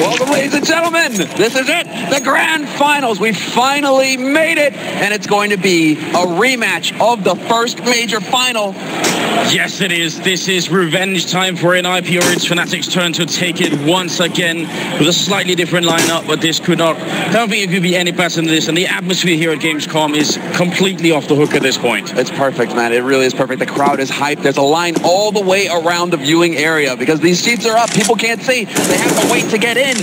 Welcome, ladies and gentlemen. This is it, the grand finals. We finally made it, and it's going to be a rematch of the first major final. Yes, it is. This is revenge time for NIP, or it's Fnatic's turn to take it once again with a slightly different lineup, but this could not, I don't think it could be any better than this, and the atmosphere here at Gamescom is completely off the hook at this point. It's perfect, man. It really is perfect. The crowd is hyped. There's a line all the way around the viewing area because these seats are up. People can't see. They have to wait to get in.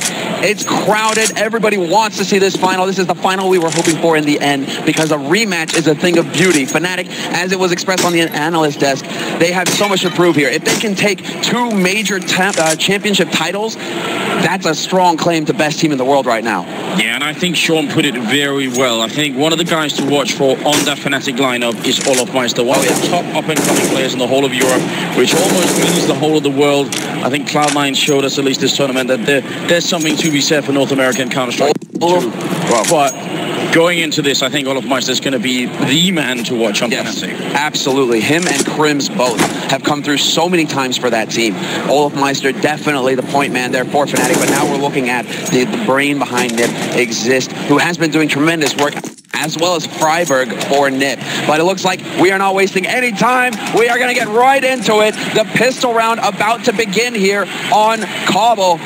It's crowded. Everybody wants to see this final. This is the final we were hoping for in the end because a rematch is a thing of beauty. Fnatic, as it was expressed on the analyst desk, they have so much to prove here. If they can take two major championship titles, that's a strong claim to best team in the world right now. Yeah, and I think Sean put it very well. I think one of the guys to watch for on that Fnatic lineup is Olofmeister, one of the top up-and-coming players in the whole of Europe, which almost means the whole of the world. I think Cloud9 showed us, at least this tournament, that there's something to be said for North American Counter-Strike. But going into this, I think Olofmeister is going to be the man to watch on Fnatic. Absolutely. Him and Crims both have come through so many times for that team. Olofmeister, definitely the point man there for Fnatic, but now we're looking at the brain behind NIP, Exist, who has been doing tremendous work, as well as Freiburg for NIP. But it looks like we are not wasting any time. We are going to get right into it. The pistol round about to begin here on Cobble.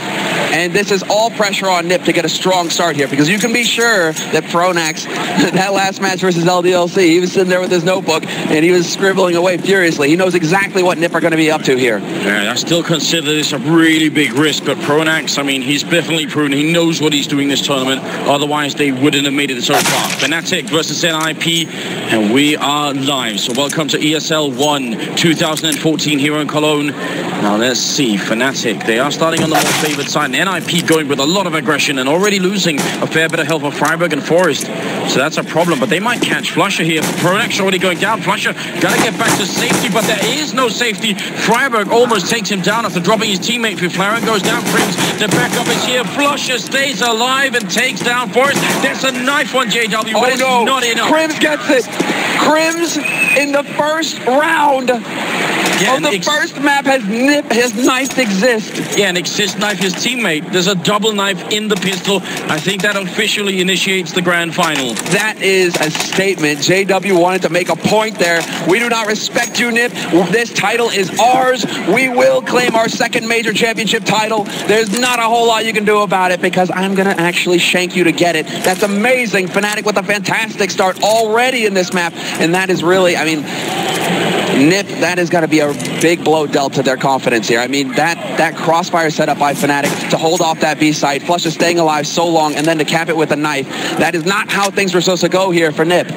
And this is all pressure on NIP to get a strong start here, because you can be sure that Pronax, that last match versus LDLC, he was sitting there with his notebook and he was scribbling away furiously. He knows exactly what NIP are going to be up to here. Yeah, I still consider this a really big risk, but Pronax, I mean, he's definitely proven he knows what he's doing this tournament. Otherwise, they wouldn't have made it so far. Fnatic versus NIP, and we are live. So welcome to ESL 1 2014 here in Cologne. Now let's see, Fnatic, they are starting on the more favored side. NIP going with a lot of aggression and already losing a fair bit of health of Freiburg and Forest. So that's a problem, but they might catch Flusher here. Pronax already going down. Flusher got to get back to safety, but there is no safety. Freiburg almost takes him down after dropping his teammate. Flaren goes down. Crims, the backup is here. Flusher stays alive and takes down Forest. There's a knife on JW, but it's not enough. Crims gets it. Crims in the first round of the first map has knifed Exist. Yeah, and Exist knife his teammate. There's a double knife in the pistol. I think that officially initiates the grand final. That is a statement. JW wanted to make a point there. We do not respect you, NIP. This title is ours. We will claim our second major championship title. There's not a whole lot you can do about it because I'm going to actually shank you to get it. That's amazing. Fnatic with a fantastic start already in this map. And that is really, I mean, NIP, that has got to be a big blow dealt to their confidence here. I mean, that crossfire set up by Fnatic to hold off that B site, Flush is staying alive so long, and then to cap it with a knife. That is not how things were supposed to go here for NIP.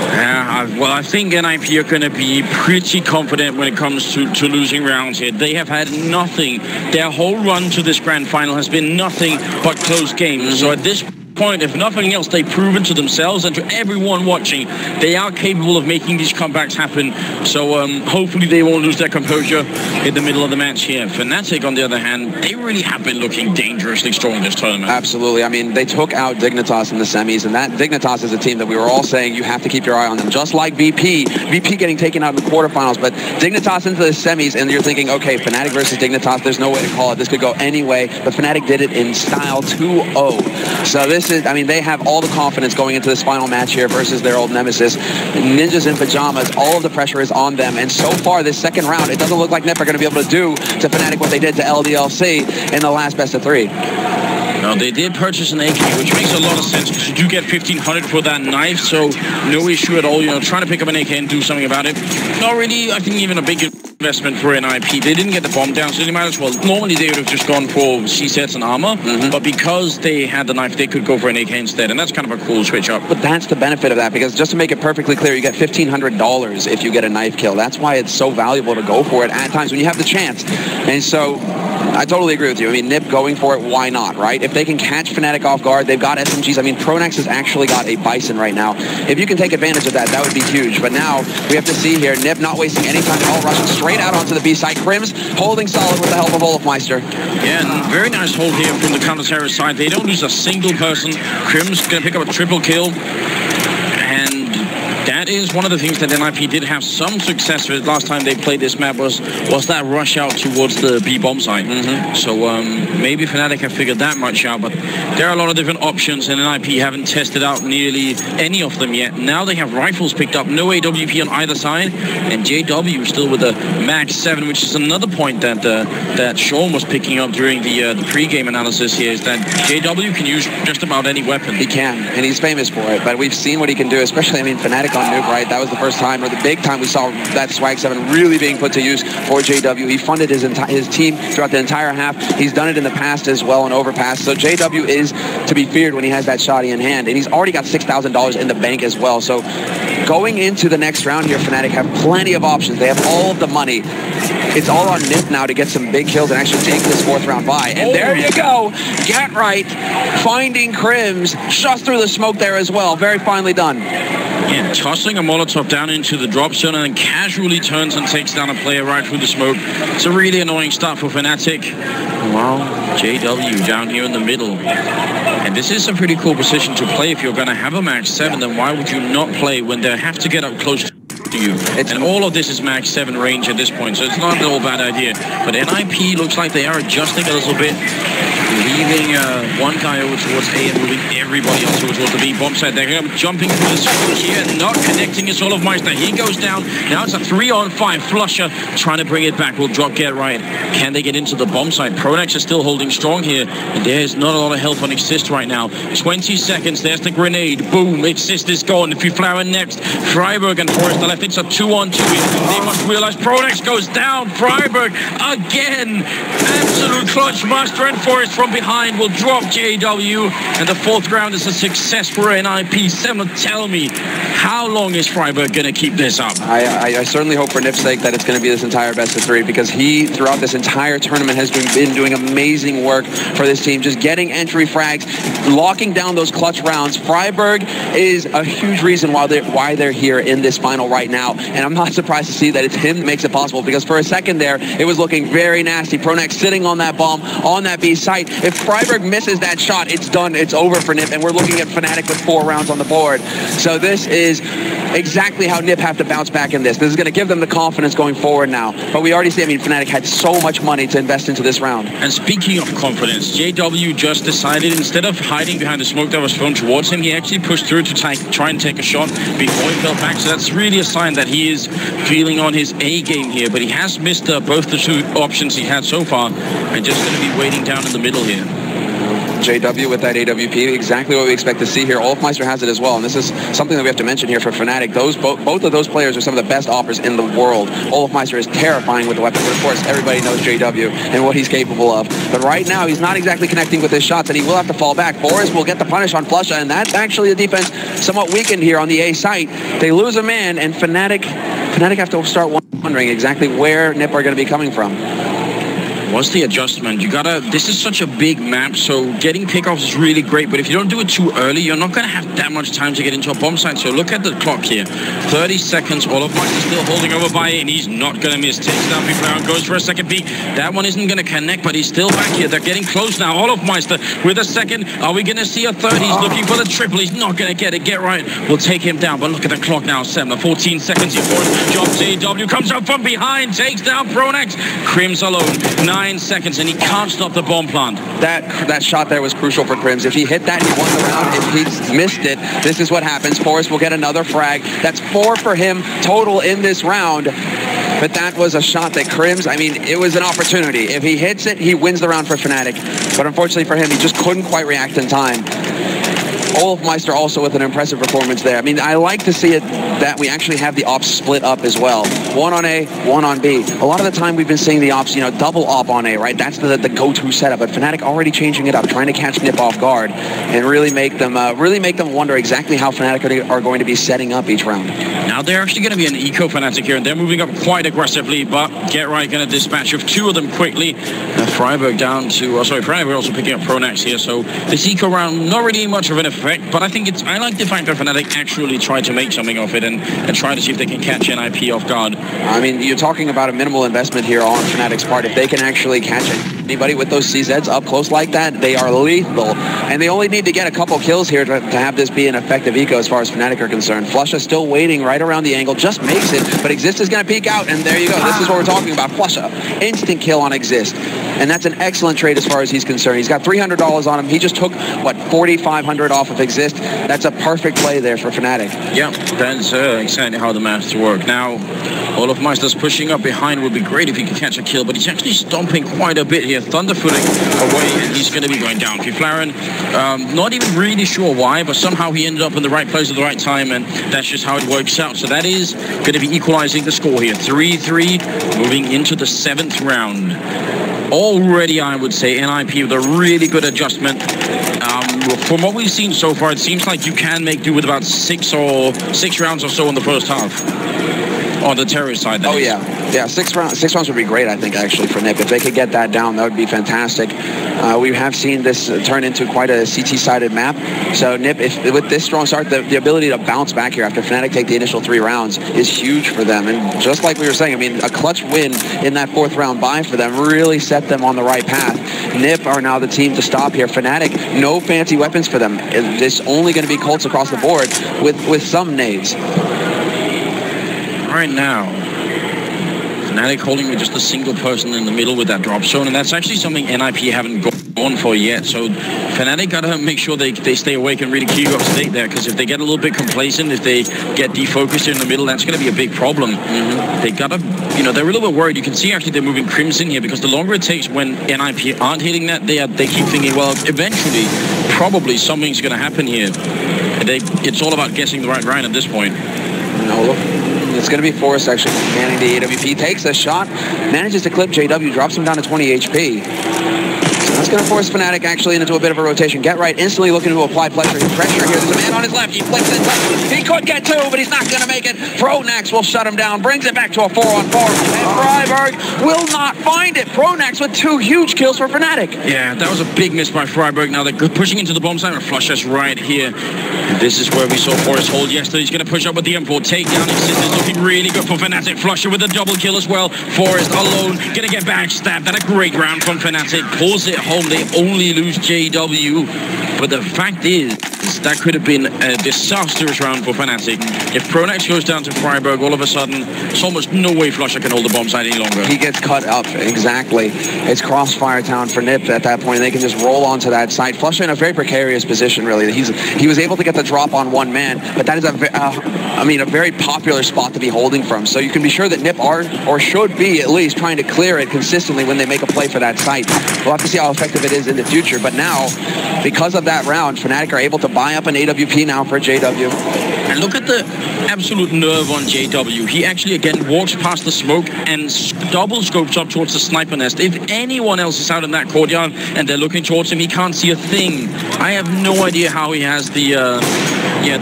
Yeah, well, I think NIP are going to be pretty confident when it comes to losing rounds here. They have had nothing. Their whole run to this grand final has been nothing but close games. So at this point, if nothing else, they've proven to themselves and to everyone watching they are capable of making these comebacks happen. So hopefully they won't lose their composure in the middle of the match here. Fnatic, on the other hand, they really have been looking dangerously strong in this tournament. Absolutely. I mean, they took out Dignitas in the semis, and that Dignitas is a team that we were all saying you have to keep your eye on them, just like VP. VP getting taken out in the quarterfinals, but Dignitas into the semis, and you're thinking, okay, Fnatic versus Dignitas, there's no way to call it. This could go any way, but Fnatic did it in style 2-0. So this is, I mean, they have all the confidence going into this final match here versus their old nemesis. Ninjas in Pajamas, all of the pressure is on them, and so far this second round, it doesn't look like NIP are going to be able to do to Fnatic what they did to LDLC in the last best of 3. No, they did purchase an AK, which makes a lot of sense because you do get 1,500 for that knife, so no issue at all. You know, trying to pick up an AK and do something about it. Not really, I think, even a big investment for NIP. They didn't get the bomb down, so they might as well. Normally they would have just gone for C-sets and armor, but because they had the knife, they could go for an AK instead, and that's kind of a cool switch up. But That's the benefit of that, because just to make it perfectly clear, you get $1,500 if you get a knife kill. That's why it's so valuable to go for it at times when you have the chance. And so I totally agree with you. I mean, NIP going for it, why not, right? If they can catch Fnatic off guard, they've got SMGs. I mean, Pronax has actually got a Bison right now. If you can take advantage of that, that would be huge. But now we have to see here, NIP not wasting any time at all, rushing straight out onto the B side. Crims holding solid with the help of Olafmeister. Yeah, and very nice hold here from the counter-terrorist side. They don't lose a single person. Crims going to pick up a triple kill. And that is one of the things that NIP did have some success with last time they played this map was that rush out towards the B bomb side. So maybe Fnatic have figured that much out, but there are a lot of different options, and NIP haven't tested out nearly any of them yet. Now they have rifles picked up, no AWP on either side, and JW still with a Max 7, which is another point that that Sean was picking up during the pre-game analysis here, is that JW can use just about any weapon. He can, and he's famous for it, but we've seen what he can do, especially, I mean, Fnatic on Nuke, right? That was the first time, or the big time we saw that Swag 7 really being put to use for JW. He funded his team throughout the entire half. He's done it in the past as well in Overpass. So JW is to be feared when he has that shotty in hand, and he's already got $6,000 in the bank as well. So going into the next round here, Fnatic have plenty of options. They have all of the money. It's all on NIP now to get some big kills and actually take this 4th round bye. And there you go. Get right. Finding Crims. Just through the smoke there as well. Very finely done. Yeah, tossing a Molotov down into the drop zone and then casually turns and takes down a player right through the smoke. It's a really annoying start for Fnatic. Well, JW down here in the middle. And this is a pretty cool position to play. If you're going to have a Max 7, then why would you not play when they have to get up close to you? And all of this is Max 7 range at this point, so it's not at all a bad idea. But NIP looks like they are adjusting a little bit, leaving one guy over towards A and moving everybody else over towards the B bomb side. They're jumping through the circle here, not connecting his Olafmeister. He goes down. Now it's a 3-on-5. Flusher trying to bring it back. Will drop get right. Can they get into the bomb side? Pronax is still holding strong here, and there's not a lot of help on Exist right now. 20 seconds. There's the grenade. Boom. Exist is gone. If you flower next, Freiburg and Forrest left. It's a 2-on-2. They must realize Pronax goes down. Freiburg again. Absolute clutch. Master and Forrest from behind will drop JW, and the 4th round is a success for NIP. Someone tell me, how long is Freiburg going to keep this up? I certainly hope for NIP's sake that it's going to be this entire best of 3, because he, throughout this entire tournament, has been doing amazing work for this team, just getting entry frags, locking down those clutch rounds. Freiburg is a huge reason why they're here in this final right now, and I'm not surprised to see that it's him that makes it possible, because for a second there, it was looking very nasty. Pronax sitting on that bomb, on that B site. If Freiburg misses that shot, it's done. It's over for NIP, and we're looking at Fnatic with 4 rounds on the board. So this is exactly how NIP have to bounce back in this. This is going to give them the confidence going forward now. But we already see, I mean, Fnatic had so much money to invest into this round. And speaking of confidence, JW just decided, instead of hiding behind the smoke that was thrown towards him, he actually pushed through to try and take a shot before he fell back. So that's really a sign that he is feeling on his A game here. But he has missed both the 2 options he had so far, and just going to be waiting down in the middle here. JW with that AWP, exactly what we expect to see here. Olafmeister has it as well, and this is something that we have to mention here for Fnatic. Both of those players are some of the best offers in the world. Olafmeister is terrifying with the weapon, but of course everybody knows JW and what he's capable of. But right now he's not exactly connecting with his shots, and he will have to fall back. Forrest will get the punish on Flusha, and that's actually the defense somewhat weakened here on the A site. They lose a man, and Fnatic have to start wondering exactly where NIP are going to be coming from. What's the adjustment? This is such a big map, so getting pickoffs is really great, but if you don't do it too early, you're not going to have that much time to get into a bomb site. So look at the clock here. 30 seconds. Olafmeister is still holding over by it, and he's not going to miss. Takes down people and goes for a second peek. That one isn't going to connect, but he's still back here. They're getting close now. Olafmeister with a second. Are we going to see a third? He's looking for the triple. He's not going to get it. Get right. We'll take him down, but look at the clock now. 14 seconds. He forced. Job JW comes up from behind. Takes down Pronax. Crims alone. 9 seconds, and he can't stop the bomb plant. That shot there was crucial for Crims. If he hit that, he won the round. If he missed it, this is what happens. Forrest will get another frag. That's 4 for him total in this round. But that was a shot that Crims, I mean, it was an opportunity. If he hits it, he wins the round for Fnatic. But unfortunately for him, he just couldn't quite react in time. Olafmeister also with an impressive performance there. I mean, I like to see it that we actually have the ops split up as well. One on A, one on B. A lot of the time we've been seeing the ops, you know, double op on A, right? That's the go-to setup. But Fnatic already changing it up, trying to catch Nip off guard and really make them wonder exactly how Fnatic are going to be setting up each round. Now they're actually going to be an eco Fnatic here, and they're moving up quite aggressively, but Get Right going to dispatch of 2 of them quickly. Freiburg down to, Freiburg also picking up Pronax here, so this eco round not really much of an effect, but I think I like the fact that Fnatic actually tried to make something of it and try to see if they can catch NIP off guard. I mean, you're talking about a minimal investment here on Fnatic's part. If they can actually catch anybody with those CZs up close like that, they are lethal. And they only need to get a couple kills here to have this be an effective eco as far as Fnatic are concerned. Flusha still waiting right around the angle, just makes it, but Exist is going to peek out, and there you go. This is what we're talking about. Flusha, instant kill on Exist. And that's an excellent trade as far as he's concerned. He's got $300 on him. He just took, what, $4,500 off of Exist. That's a perfect play there for Fnatic. Yeah, that's exactly how the maths work. Now, Olafmeister's pushing up behind would be great if he could catch a kill, but he's actually stomping quite a bit here. Thunderfooting away, and he's going to be going down. Fiflaren, not even really sure why, but somehow he ended up in the right place at the right time, and that's just how it works out. So that is going to be equalizing the score here. 3-3, moving into the 7th round. Already, I would say, NIP with a really good adjustment. From what we've seen so far, it seems like you can make do with about 6 rounds or so in the first half. On the terrorist side. Oh, yeah. 6 rounds would be great, I think, actually, for Nip. If they could get that down, that would be fantastic. We have seen this turn into quite a CT-sided map. So Nip, with this strong start, the ability to bounce back here after Fnatic take the initial 3 rounds is huge for them. And just like we were saying, I mean, a clutch win in that 4th round bye for them really set them on the right path. Nip are now the team to stop here. Fnatic, no fancy weapons for them. It's only going to be Colts across the board with some nades. Right now, Fnatic holding with just a single person in the middle with that drop zone, and that's actually something NIP haven't gone for yet. So Fnatic got to make sure they stay awake and really keep up to date there, because if they get a little bit complacent, if they get defocused in the middle, that's going to be a big problem. They got to, they're a little bit worried. You can see actually they're moving Crimson here, because the longer it takes when NIP aren't hitting that, they keep thinking, well, eventually, probably something's going to happen here. It's all about guessing the right round at this point. It's going to be Forrest actually manning the AWP. Takes a shot, manages to clip JW, drops him down to 20 HP. So that's going to force Fnatic actually into a bit of a rotation. Get Right instantly looking to apply pressure here. There's a man on his left. He flicks it. He could get 2, but he's not going to make it. Pronax will shut him down. Brings it back to a 4-on-4. And Freiburg will not find it. Pronax with 2 huge kills for Fnatic. Yeah, that was a big miss by Freiburg. Now they're pushing into the bomb site, and Flusha's right here. And this is where we saw Forrest hold yesterday. He's going to push up with the M4. Takedown. Exist is looking really good for Fnatic. Flusha with a double kill as well. Forrest alone. Going to get backstabbed. That a great round from Fnatic. Pulls it home. They only lose JW. But the fact is, that could have been a disastrous round for Fnatic. If Pronax goes down to Freiburg, all of a sudden, it's almost no way Flusha can hold the bomb site any longer. He gets cut up, exactly. It's crossfire town for Nip at that point. They can just roll onto that site. Flusha in a very precarious position, really. He was able to get the drop on 1 man, but that is a very popular spot to be holding from. So you can be sure that Nip are, or should be at least, trying to clear it consistently when they make a play for that site. We'll have to see how effective it is in the future. But now, because of that round, Fnatic are able to buy up an AWP now for JW. And look at the absolute nerve on JW. He actually, again, walks past the smoke and double scopes up towards the sniper nest. If anyone else is out in that courtyard and they're looking towards him, he can't see a thing. I have no idea how he has the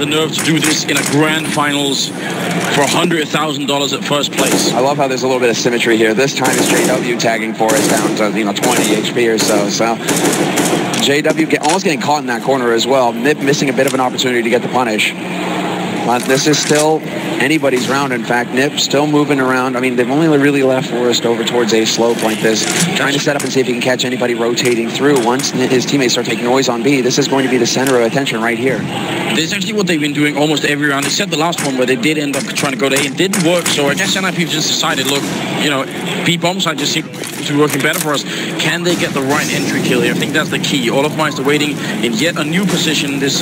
nerve to do this in a grand finals for $100,000 at first place. I love how there's a little bit of symmetry here. This time it's JW tagging Forrest down to 20 HP or so. So JW almost getting caught in that corner as well. Nip missing a bit of an opportunity to get the punish. But this is still anybody's round, in fact. Nip still moving around. I mean, they've only really left Forrest over towards a slope like this, trying to set up and see if he can catch anybody rotating through. Once his teammates start taking noise on B, this is going to be the center of attention right here. This is actually what they've been doing almost every round, except the last one where they did end up trying to go to A. It didn't work, so I guess NIP just decided, look, B bomb side just seems to be working better for us. Can they get the right entry kill here? I think that's the key. Olafmeister waiting in yet a new position. This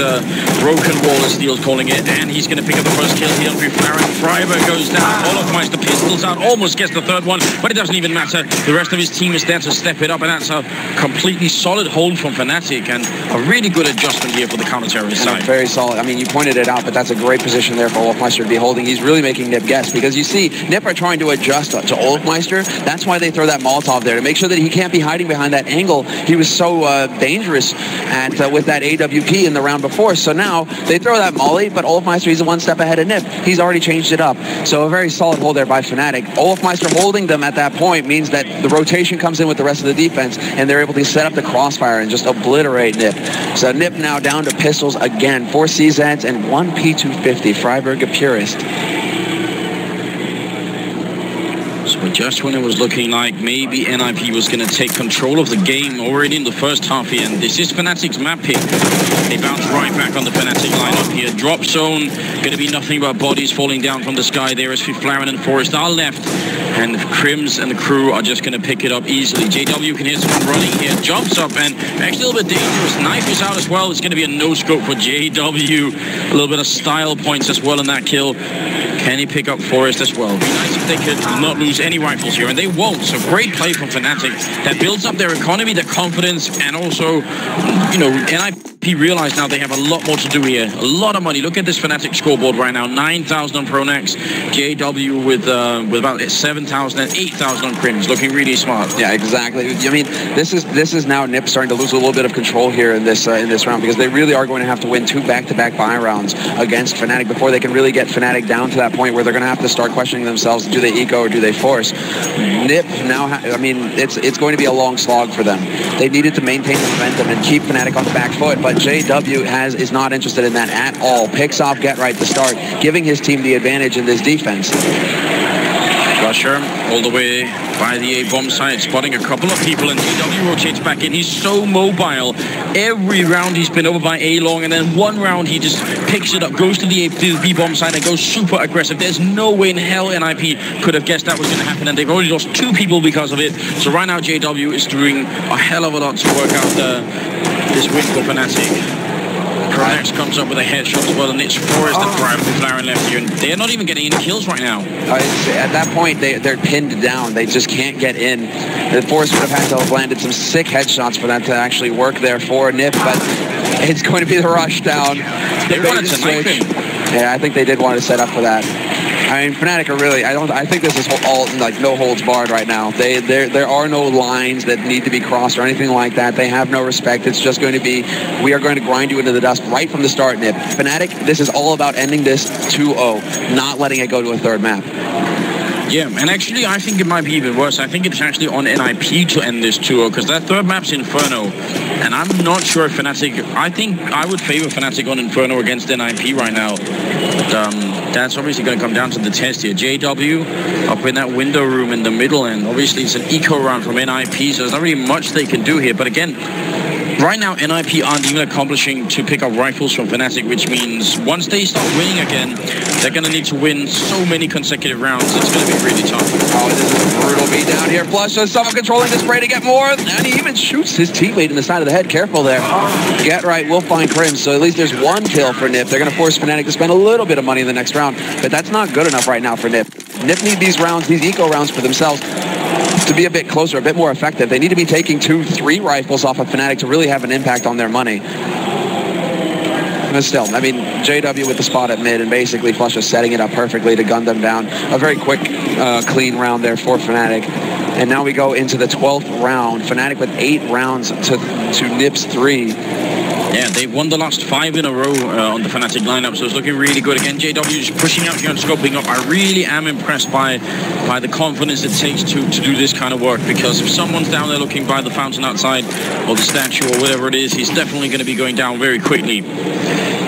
broken wall, as Steele's calling it, and he's going to pick up the first kill here on McLaren. Freiberg goes down. Olofmeister pistols out, almost gets the third one, but it doesn't even matter. The rest of his team is there to step it up, and that's a completely solid hold from Fnatic, and a really good adjustment here for the counter-terrorist side. Very solid. I mean, you pointed it out, but that's a great position there for Olofmeister to be holding. He's really making Nip guess, because you see, Nip are trying to adjust to Olofmeister. That's why they throw that Molotov there, to make sure that he can't be hiding behind that angle. He was so dangerous with that AWP in the round before. So now they throw that molly, but Olofmeister, he's one step ahead of Nip. He's already changed it up. So a very solid hold there by Fnatic. Olofmeister holding them at that point means that the rotation comes in with the rest of the defense, and they're able to set up the crossfire and just obliterate Nip. So Nip now down to pistols again, 4 CZs and 1 P250. Freiberg a purist. So just when it was looking like maybe NIP was going to take control of the game already in the first half here, and this is Fnatic's map pick. They bounce right back on the Fnatic lineup here. Drop zone, going to be nothing but bodies falling down from the sky. There is Fiflaren and Forest are left, and Crims and the crew are just going to pick it up easily. JW can hear someone running here, jumps up, and actually a little bit dangerous. Knife is out as well. It's going to be a no-scope for JW. A little bit of style points as well in that kill. Can he pick up Forest as well? Be nice if they could not lose any rifles here, and they won't. So great play from Fnatic. That builds up their economy, their confidence, and also, you know, NIP realize now they have a lot more to do here. A lot of money. Look at this Fnatic scoreboard right now. 9,000 on Pronax. JW with about 7,000 and 8,000 on Crims. Looking really smart. Yeah, exactly. I mean, this is now Nip starting to lose a little bit of control here in this round, because they really are going to have to win 2 back-to-back buy rounds against Fnatic before they can really get Fnatic down to that point where they're going to have to start questioning themselves. Do they eco or do they force? Nip now, I mean, it's going to be a long slog for them. They needed to maintain the momentum and keep Fnatic on the back foot, but JW is not interested in that at all. Picks off Get Right to start, giving his team the advantage in this defense. Rusher all the way by the A-bomb side, spotting a couple of people, and JW rotates back in. He's so mobile. Every round he's been over by A-long, and then one round he just picks it up, goes to the B-bomb side, and goes super aggressive. There's no way in hell NIP could have guessed that was going to happen, and they've already lost 2 people because of it. So right now JW is doing a hell of a lot to work out this win for Fnatic. Pronax comes up with a headshot as well, and it's Forest and Fiflaren left here, and they're not even getting any kills right now. At that point, they're pinned down. They just can't get in. The Forest would have had to have landed some sick headshots for that to actually work there for Nip, but it's going to be the rush down. They wanted to knife him. Yeah, I think they did want to set up for that. I mean, Fnatic are really, I think this is all, like, no holds barred right now. There are no lines that need to be crossed or anything like that. They have no respect. It's just going to be, we are going to grind you into the dust right from the start, Nip. Fnatic, this is all about ending this 2-0, not letting it go to a third map. Yeah, and actually I think it might be even worse. I think it's actually on NIP to end this 2-0, because that third map's Inferno, and I'm not sure if Fnatic, I think I would favor Fnatic on Inferno against NIP right now. But that's obviously going to come down to the test here. JW up in that window room in the middle, and obviously it's an eco round from NIP, so there's not really much they can do here. But again, right now NIP aren't even accomplishing to pick up rifles from Fnatic, which means once they start winning again, they're going to need to win so many consecutive rounds. It's going to be really tough. Oh, this is a brutal beat down here. Flush does someone controlling the spray to get more, and he even shoots his teammate in the side of the head. Careful there. Get Right will find Crims, so at least there's 1 kill for Nip. They're going to force Fnatic to spend a little bit of money in the next round, but that's not good enough right now for Nip. Nip need these rounds, these eco rounds for themselves, to be a bit closer, a bit more effective. They need to be taking 2-3 rifles off of Fnatic to really have an impact on their money. But still, I mean, JW with the spot at mid, and basically Flush is setting it up perfectly to gun them down. A very quick, clean round there for Fnatic. And now we go into the 12th round. Fnatic with 8 rounds to Nip's 3. Yeah, they've won the last 5 in a row on the Fnatic lineup, so it's looking really good. Again, JW is pushing out here and scoping up. I really am impressed by the confidence it takes to do this kind of work, because if someone's down there looking by the fountain outside, or the statue, or whatever it is, he's definitely going to be going down very quickly.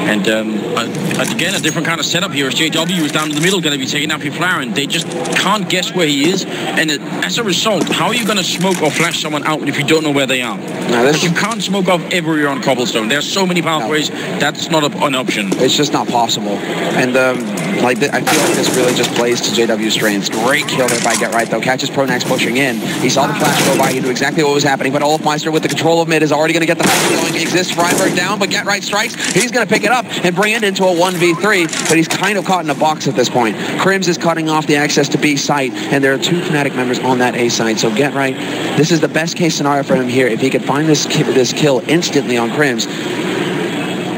And again, a different kind of setup here as JW is down in the middle, going to be taking out Fiflaren. They just can't guess where he is, and as a result, how are you going to smoke or flash someone out if you don't know where they are? Because you can't smoke off everywhere on Cobblestone. There There are so many pathways. That's not an option. It's just not possible. And I feel like this really just plays to JW's strengths. Great kill there by Get Right, though. Catches Pronax pushing in. He saw the flash go by. He knew exactly what was happening. But Olofmeister with the control of mid is already going to get the fight going. Exists Freiburg down, but Get Right strikes. He's going to pick it up and bring it into a 1v3. But he's kind of caught in a box at this point. Crims is cutting off the access to B site, and there are 2 Fnatic members on that A site. So Get Right, this is the best case scenario for him here. If he could find this kill instantly on Crims.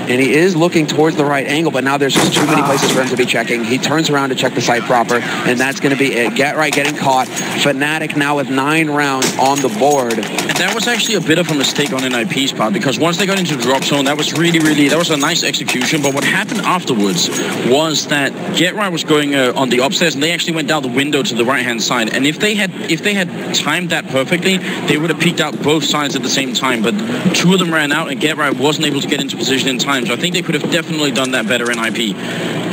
And he is looking towards the right angle, but now there's just too many places for him to be checking. He turns around to check the site proper, and that's going to be it. Get Right getting caught. Fnatic now with 9 rounds on the board. And that was actually a bit of a mistake on NIP's part, because once they got into the drop zone, that was that was a nice execution. But what happened afterwards was that Get Right was going on the upstairs, and they actually went down the window to the right-hand side. And if they had timed that perfectly, they would have peeked out both sides at the same time. But 2 of them ran out, and Get Right wasn't able to get into position in time. So I think they could have definitely done that better in IP.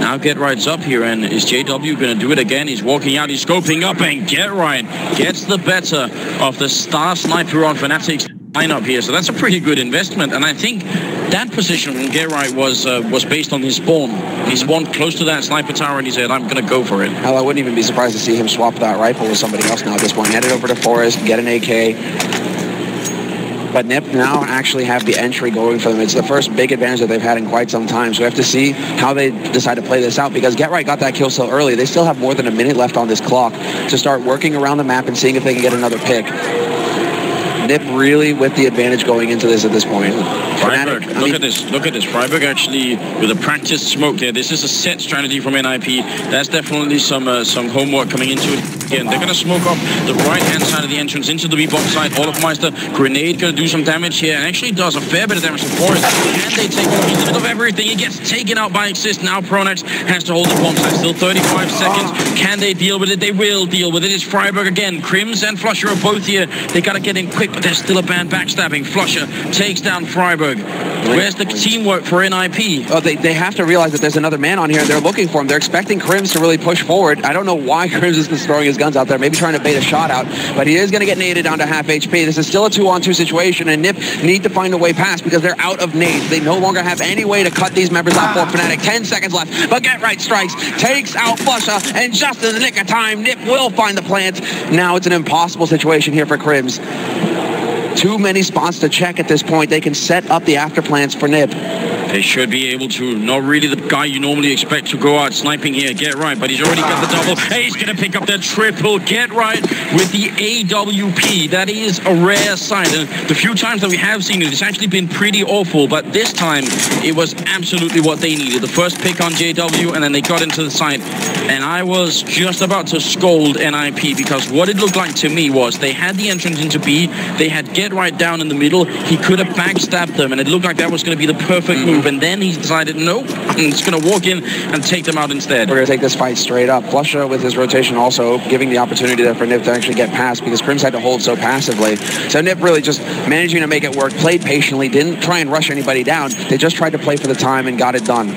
Now Get Right's up here, and is JW going to do it again? He's walking out, he's scoping up, and Get Right gets the better of the star sniper on Fnatic's lineup here. So that's a pretty good investment, and I think that position from Get Right was based on his spawn. He spawned close to that sniper tower, and he said, I'm going to go for it. Hell, I wouldn't even be surprised to see him swap that rifle with somebody else now at this point. Headed over to Forest, get an AK. But NIP now actually have the entry going for them. It's the first big advantage that they've had in quite some time. So we have to see how they decide to play this out, because Get Right got that kill so early. They still have more than a minute left on this clock to start working around the map and seeing if they can get another pick. NIP really with the advantage going into this at this point. Freiburg, look at this. Freiburg actually with a practice smoke there. This is a set strategy from NIP. That's definitely some homework coming into it. Again, they're going to smoke up the right-hand side of the entrance into the B-box side. Olofmeister, grenade going to do some damage here, and actually does a fair bit of damage to Forest. Can they take a little bit of everything? He gets taken out by Exist. Now Pronax has to hold the bomb side. Still 35 seconds. Can they deal with it? They will deal with it. It's Freiburg again. Crims and Flusher are both here. They got to get in quick, but there's still a band backstabbing. Flusher takes down Freiburg. Where's the teamwork for NIP? Oh, they have to realize that there's another man on here, and they're looking for him. They're expecting Crims to really push forward. I don't know why Crims is throwing his guns out there, maybe trying to bait a shot out, but he is going to get naded down to half HP. This is still a 2-on-2 situation, and NIP need to find a way past because they're out of nades. They no longer have any way to cut these members off for Fnatic. 10 seconds left, but Get Right strikes, takes out Flusha, and just in the nick of time, NIP will find the plant. Now it's an impossible situation here for Crims. Too many spots to check at this point. They can set up the after plants for NIP. They should be able to. Not really the guy you normally expect to go out sniping here. Get Right, but he's already got the double. Hey, he's going to pick up the triple. Get Right with the AWP. That is a rare sight. And the few times that we have seen it, it's actually been pretty awful. But this time, it was absolutely what they needed. The first pick on JW, and then they got into the site. And I was just about to scold NIP, because what it looked like to me was they had the entrance into B. They had Get Right down in the middle. He could have backstabbed them, and it looked like that was going to be the perfect move. And then he decided, nope, I'm just going to walk in and take them out instead. We're going to take this fight straight up. Flusher with his rotation also giving the opportunity there for NIP to actually get past, because Crims had to hold so passively. So NIP really just managing to make it work, played patiently, didn't try and rush anybody down. They just tried to play for the time and got it done.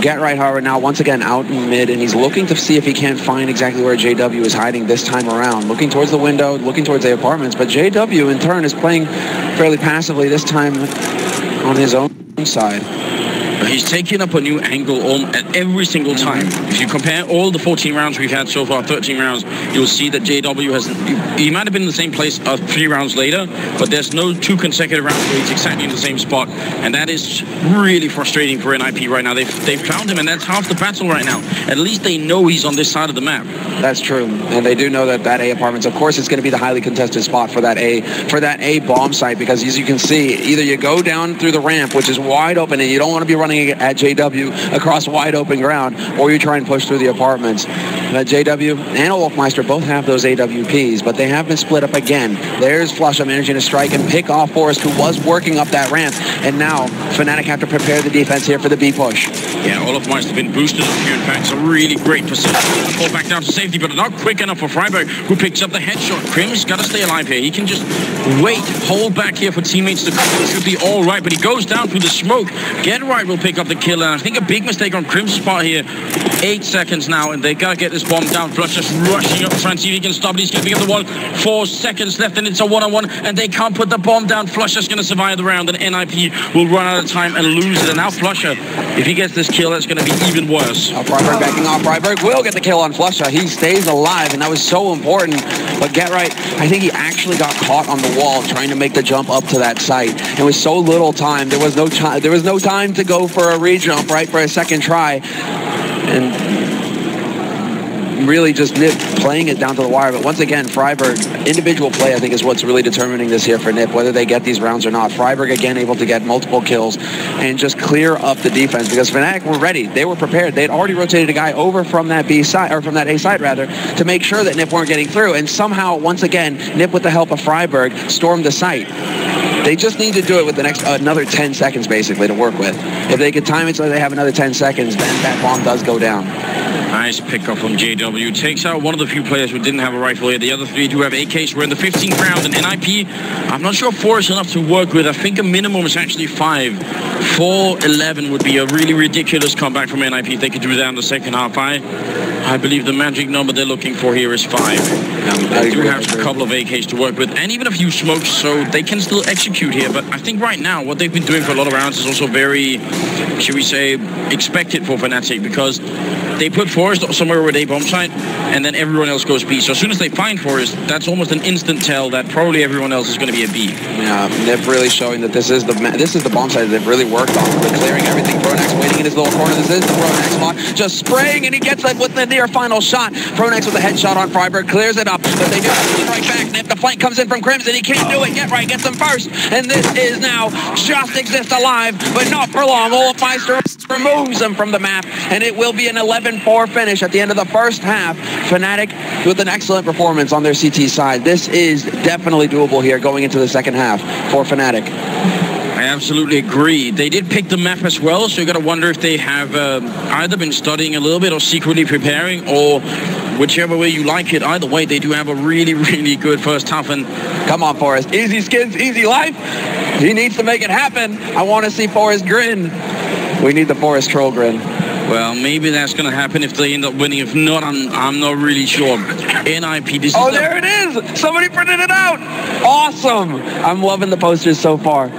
Get Right, however, now once again out in mid, and he's looking to see if he can't find exactly where JW is hiding this time around. Looking towards the window, looking towards the apartments, but JW in turn is playing fairly passively this time on his own side. He's taking up a new angle at every single time. If you compare all the 14 rounds we've had so far, 13 rounds, you'll see that JW has... He might have been in the same place 3 rounds later, but there's no 2 consecutive rounds where he's exactly in the same spot. And that is really frustrating for NIP right now. They've found him, and that's half the battle right now. At least they know he's on this side of the map. That's true. And they do know that that A apartments, of course, it's going to be the highly contested spot for that A bomb site, because as you can see, either you go down through the ramp, which is wide open, and you don't want to be running at JW across wide open ground, or you try and push through the apartments. JW and Olofmeister both have those AWPs, but they have been split up again. There's Flusha managing to strike and pick off Forrest, who was working up that ramp, and now Fnatic have to prepare the defense here for the B push. Yeah, Olofmeister been boosted up here. In fact, it's a really great position. Pull back down to safety, but not quick enough for Freiburg, who picks up the headshot. Crims got to stay alive here. He can just wait, hold back here for teammates to come. It should be all right, but he goes down through the smoke. Get Right will pick up the kill, and I think a big mistake on Crim's part here. 8 seconds now, and they gotta get this bomb down. Flush just rushing up, trying to see if he can stop it. He's keeping up the wall. 4 seconds left, and it's a one-on-one, and they can't put the bomb down. Flusher's gonna survive the round, and NIP will run out of time and lose it. And now Flusher, if he gets this kill, that's gonna be even worse. Freiberg backing off. Freiberg will get the kill on Flusher. He stays alive, and that was so important. But get right, I think he actually got caught on the wall trying to make the jump up to that site. It was so little time. There was no time. There was no time to go for a re-jump, right, for a second try. And really just Nip playing it down to the wire. But once again, Freiberg, individual play, I think, is what's really determining this here for Nip, whether they get these rounds or not. Freiberg, again, able to get multiple kills and just clear up the defense, because Fnatic were ready. They were prepared. They'd already rotated a guy over from that B side, or from that A side, rather, to make sure that Nip weren't getting through. And somehow, once again, Nip, with the help of Freiberg, stormed the site. They just need to do it with the next another 10 seconds, basically, to work with. If they could time it so they have another 10 seconds, then that bomb does go down. Nice pickup from JW. Takes out one of the few players who didn't have a rifle here. The other 3 do have AKs. We're in the 15th round, and NIP, I'm not sure 4 is enough to work with. I think a minimum is actually 5. 4-11 would be a really ridiculous comeback from NIP if they could do that in the second half. I believe the magic number they're looking for here is 5. They do have a couple of AKs to work with, and even a few smokes, so they can still execute here. But I think right now, what they've been doing for a lot of rounds is also very, should we say, expected for Fnatic, because they put Forest somewhere with a bomb site, and then everyone else goes B. So as soon as they find Forest, that's almost an instant tell that probably everyone else is going to be a B. Yeah, Nip really showing that this is the bomb site that they've really worked on. They're clearing everything. Pronax waiting in his little corner. This is the Pronax spot. Just spraying, and he gets it with the near final shot. Pronax with a headshot on Freiberg, clears it up, but they do right back. Nip, the flank comes in from Crimson. He can't do it. Get right, gets him first, and this is now just exist alive, but not for long. Olafmeister removes him from the map, and it will be an 11-4 finish at the end of the first half. Fnatic with an excellent performance on their CT side. This is definitely doable here going into the second half for Fnatic. I absolutely agree. They did pick the map as well, so you got to wonder if they have either been studying a little bit or secretly preparing, or whichever way you like it. Either way, they do have a really, really good first half. And come on, Forrest. Easy skins, easy life. He needs to make it happen. I want to see Forrest grin. We need the Forrest troll grin. Well, maybe that's going to happen if they end up winning. If not, I'm not really sure. NIP, this is there it is! Somebody printed it out! Awesome! I'm loving the posters so far.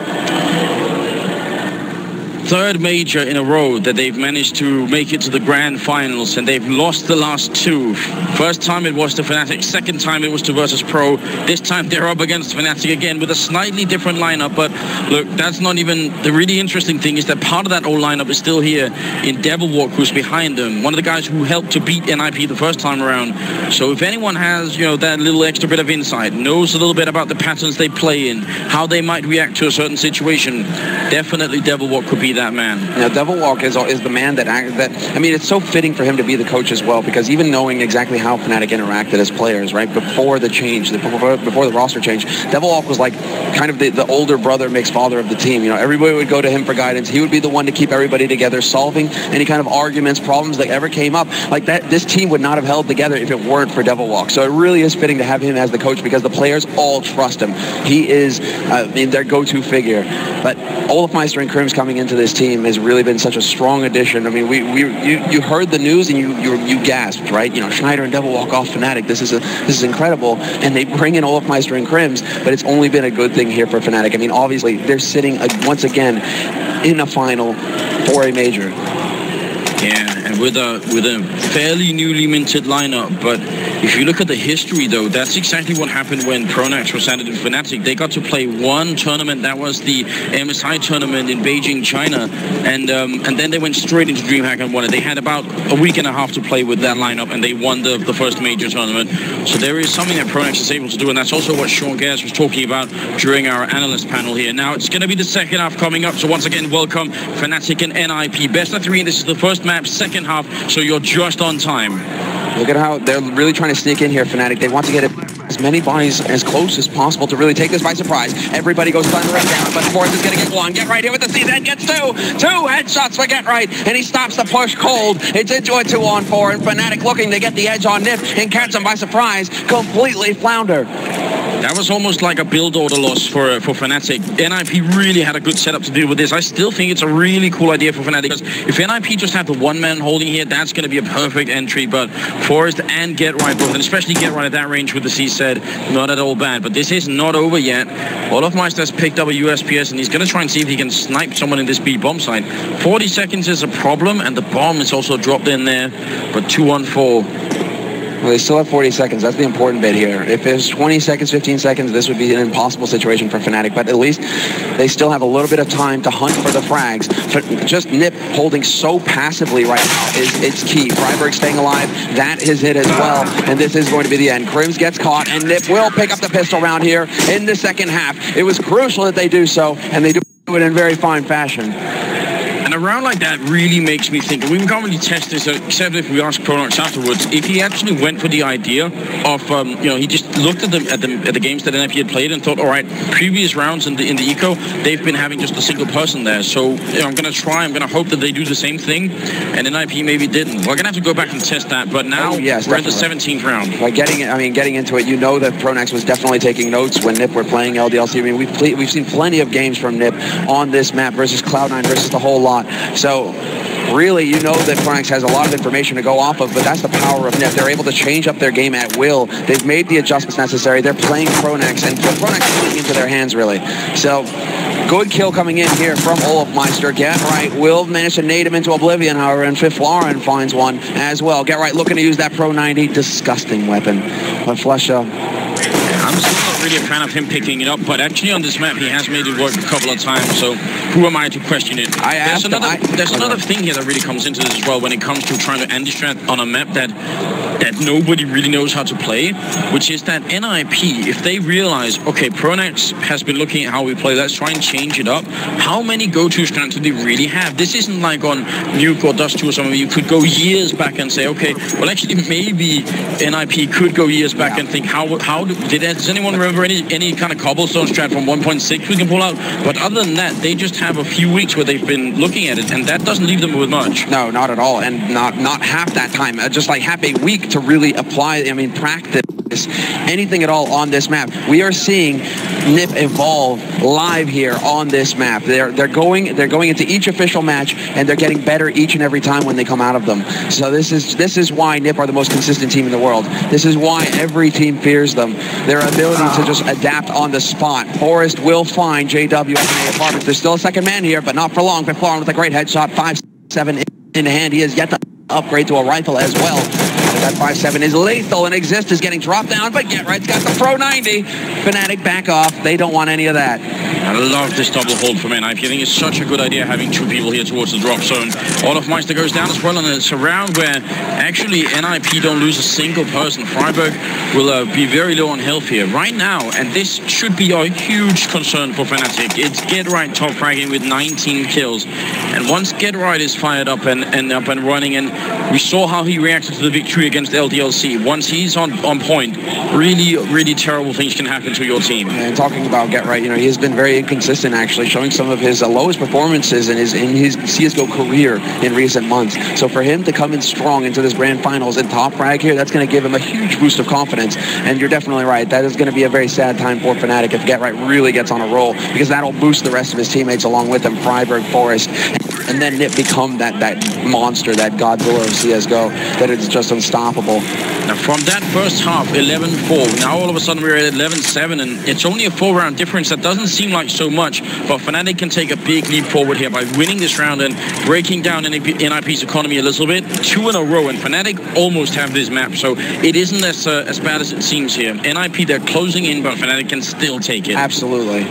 Third major in a row that they've managed to make it to the grand finals, and they've lost the last 2. First time it was to Fnatic, second time it was to Virtus Pro. This time they're up against Fnatic again with a slightly different lineup. But look, that's not even the really interesting thing, is that part of that old lineup is still here in Devilwalk, who's behind them, one of the guys who helped to beat NIP the first time around. So if anyone has, you know, that little extra bit of insight, knows a little bit about the patterns they play in, how they might react to a certain situation, definitely Devilwalk could be that man. Now, Devilwalk is the man that I mean, it's so fitting for him to be the coach as well, because even knowing exactly how Fnatic interacted as players, right, before the change, before the roster change, Devilwalk was like kind of the older brother mixed father of the team. You know, everybody would go to him for guidance. He would be the one to keep everybody together, solving any kind of arguments, problems that ever came up. Like that, this team would not have held together if it weren't for Devilwalk. So it really is fitting to have him as the coach, because the players all trust him. He is their go-to figure. But Olafmeister and Crims coming into this team has really been such a strong addition. I mean, you heard the news and you gasped, right? You know, Schneider and Devilwalk off Fnatic. This is incredible, and they bring in Olafmeister and Crims, but it's only been a good thing here for Fnatic. I mean, obviously they're sitting once again in a final for a major. Yeah, and with a fairly newly minted lineup, but if you look at the history, though, that's exactly what happened when Pronax was added to Fnatic. They got to play one tournament, that was the MSI tournament in Beijing, China, and then they went straight into DreamHack and won it. They had about a week and a half to play with that lineup, and they won the first major tournament. So there is something that Pronax is able to do, and that's also what Sean Gares was talking about during our analyst panel here. Now, it's going to be the second half coming up, so once again, welcome Fnatic and NIP. Best of 3, this is the first map, second half, so you're just on time. Look at how they're really trying to sneak in here, Fnatic. They want to get as many bodies as close as possible to really take this by surprise. Everybody goes thundering down, but Forrest is going to get one. Get right here with the CZ, gets 2 headshots for Get Right, and he stops the push cold. It's into a 2-on-4, and Fnatic looking to get the edge on Nip and catch him by surprise. Completely flounder. That was almost like a build order loss for Fnatic. NIP really had a good setup to deal with this. I still think it's a really cool idea for Fnatic, because if NIP just have the one-man holding here, that's going to be a perfect entry. But Forest and Get Right both, and especially Get Right at that range with the C-Set, not at all bad. But this is not over yet. Olofmeister has picked up a USPS, and he's going to try and see if he can snipe someone in this B bomb site. 40 seconds is a problem, and the bomb is also dropped in there. But 2-on-4. Well, they still have 40 seconds. That's the important bit here. If it was 20 seconds, 15 seconds, this would be an impossible situation for Fnatic. But at least they still have a little bit of time to hunt for the frags. But just Nip holding so passively right now it's key. Freiburg staying alive. That is it as well. And this is going to be the end. Crims gets caught, and Nip will pick up the pistol round here in the second half. It was crucial that they do so, and they do it in very fine fashion. And a round like that really makes me think, we can't really test this except if we ask Pronox afterwards, if he actually went for the idea of, he just looked at the games that NIP had played and thought, all right, previous rounds in the eco, they've been having just a single person there. So I'm going to hope that they do the same thing. And NIP maybe didn't. We're going to have to go back and test that. But now we're at the 17th round. By getting into it, you know that Pronax was definitely taking notes when Nip were playing LDLC. I mean, we've seen plenty of games from Nip on this map versus Cloud9 versus the whole lot. So really, you know that Pronax has a lot of information to go off of, but that's the power of Nip. They're able to change up their game at will. They've made the adjustments necessary. They're playing Pronax, and Pronax is playing into their hands, really. So good kill coming in here from Olofmeister. Get Right will manage to nade him into oblivion, however, and Fifth Lauren finds one as well. Get Right looking to use that Pro 90. Disgusting weapon. But Flesha... I'm still not really a fan of him picking it up, but actually on this map he has made it work a couple of times, so who am I to question it? There's another thing here that really comes into this as well when it comes to trying to anti-strat on a map that nobody really knows how to play, which is that NIP, if they realize, okay, Pronax has been looking at how we play, let's try and change it up, how many go-to strats do they really have? This isn't like on Nuke or Dust 2 or something, you could go years back and say, okay, well actually maybe NIP could go years back and think, does anyone remember any kind of Cobblestone strat from 1.6 we can pull out? But other than that, they just have a few weeks where they've been looking at it, and that doesn't leave them with much. No, not at all, and not half that time. Just like half a week to really apply, practice anything at all on this map. We are seeing Nip evolve live here on this map. They're going into each official match, and they're getting better each and every time when they come out of them. So this is why Nip are the most consistent team in the world. This is why every team fears them. Their ability to just adapt on the spot. Forest will find JW at the apartments. There's still a second man here, but not for long. Fifth Lauren with a great headshot. 5.7 in hand. He has yet to upgrade to a rifle as well. That 5.7 is lethal, and Exist is getting dropped down, but Get Right's got the Pro 90. Fnatic back off. They don't want any of that. I love this double hold from NIP. I think it's such a good idea having two people here towards the drop zone. Olofmeister goes down as well, and it's a round where actually NIP don't lose a single person. Freiburg will be very low on health here right now, and this should be a huge concern for Fnatic. It's Get Right top fragging with 19 kills, and once Get Right is fired up and running, and we saw how he reacted to the victory against LDLC. Once he's on point, really terrible things can happen to your team. And talking about Get Right, he has been very inconsistent, actually, showing some of his lowest performances in his CSGO career in recent months. So for him to come in strong into this grand finals and top frag here, that's going to give him a huge boost of confidence. And you're definitely right. That is going to be a very sad time for Fnatic if Get Right really gets on a roll, because that'll boost the rest of his teammates along with him, Freiburg, Forest, and then Nip become that monster, that Godzilla of CSGO, that is just unstoppable. Now from that first half, 11-4, now all of a sudden we're at 11-7, and it's only a 4-round difference. That doesn't seem like so much, but Fnatic can take a big leap forward here by winning this round and breaking down NIP's economy a little bit. 2 in a row, and Fnatic almost have this map, so it isn't as bad as it seems here. NIP, they're closing in, but Fnatic can still take it. Absolutely.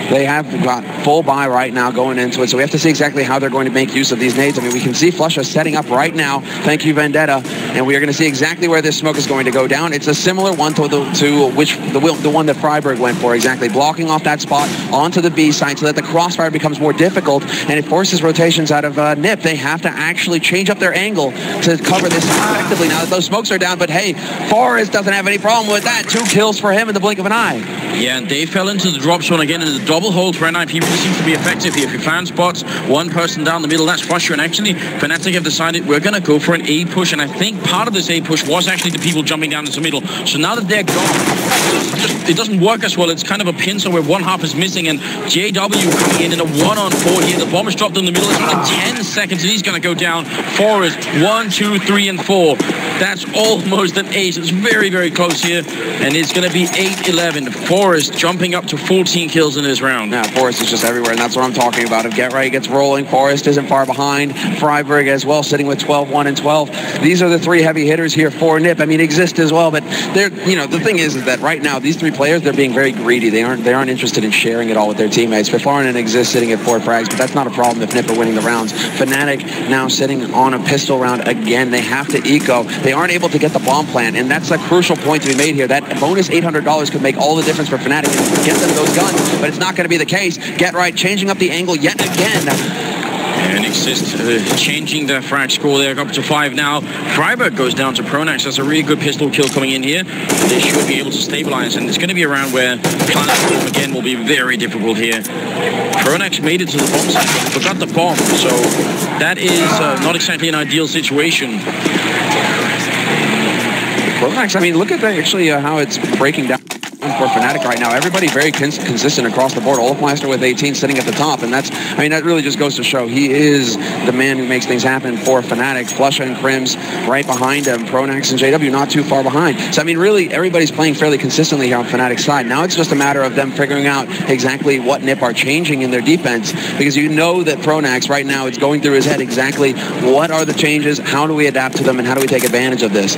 They have got full buy right now going into it, so we have to see exactly how they're going to make use of these nades. We can see Flusha setting up right now. Thank you, Vendetta. And we are going to see exactly where this smoke is going to go down. It's a similar one to the one that Freiburg went for, exactly. Blocking off that spot onto the B side so that the crossfire becomes more difficult, and it forces rotations out of Nip. They have to actually change up their angle to cover this effectively now that those smokes are down. But hey, Forrest doesn't have any problem with that. 2 kills for him in the blink of an eye. Yeah, and they fell into the drop zone again, and the double hold for NIP really seems to be effective here. If you fan spots one person down the middle, that's Flusher, and actually Fnatic have decided we're going to go for an A push, and I think part of this A push was actually the people jumping down into the middle. So now that they're gone, it doesn't work as well. It's kind of a pincer where one half is missing, and JW coming in a 1-on-4 here. The bomb is dropped in the middle. It's only 10 seconds, and he's going to go down. Forest, 1, 2, 3, and 4. That's almost an ace. It's very, very close here, and it's going to be 8-11. Forest jumping up to 14 kills in this round. Yeah, Forest is just everywhere, and that's what I'm talking about. If Get Right gets rolling, Forest isn't far behind. Freiburg as well, sitting with 12, 1, and 12. These are the three heavy hitters here for NIP. I mean, Exist as well, but they're, you know, the thing is that right now these three players, they're being very greedy. They aren't interested in sharing it all with their teammates. Fiflarin and Exist sitting at 4 frags, but that's not a problem if NIP are winning the rounds. Fnatic now sitting on a pistol round again. They have to eco. They aren't able to get the bomb plant, and that's a crucial point to be made here. That bonus $800 could make all the difference for Fnatic and get them those guns, but it's not going to be the case. Get Right changing up the angle yet again. And Exist changing their frag score there, up to 5 now. Freiburg goes down to Pronax. That's a really good pistol kill coming in here. They should be able to stabilize, and it's going to be a round where Planet again will be very difficult here. Pronax made it to the bomb site, but forgot the bomb, so that is not exactly an ideal situation. Pronax, I mean, look at that, actually, how it's breaking down for Fnatic right now. Everybody very consistent across the board. Olafmeister with 18 sitting at the top, and that's, I mean, that really just goes to show he is the man who makes things happen for Fnatic. Flusha and Crims right behind him. Pronax and JW not too far behind. So, I mean, really, everybody's playing fairly consistently here on Fnatic's side. Now it's just a matter of them figuring out exactly what NIP are changing in their defense, because you know that Pronax right now, it's going through his head exactly what are the changes, how do we adapt to them, and how do we take advantage of this.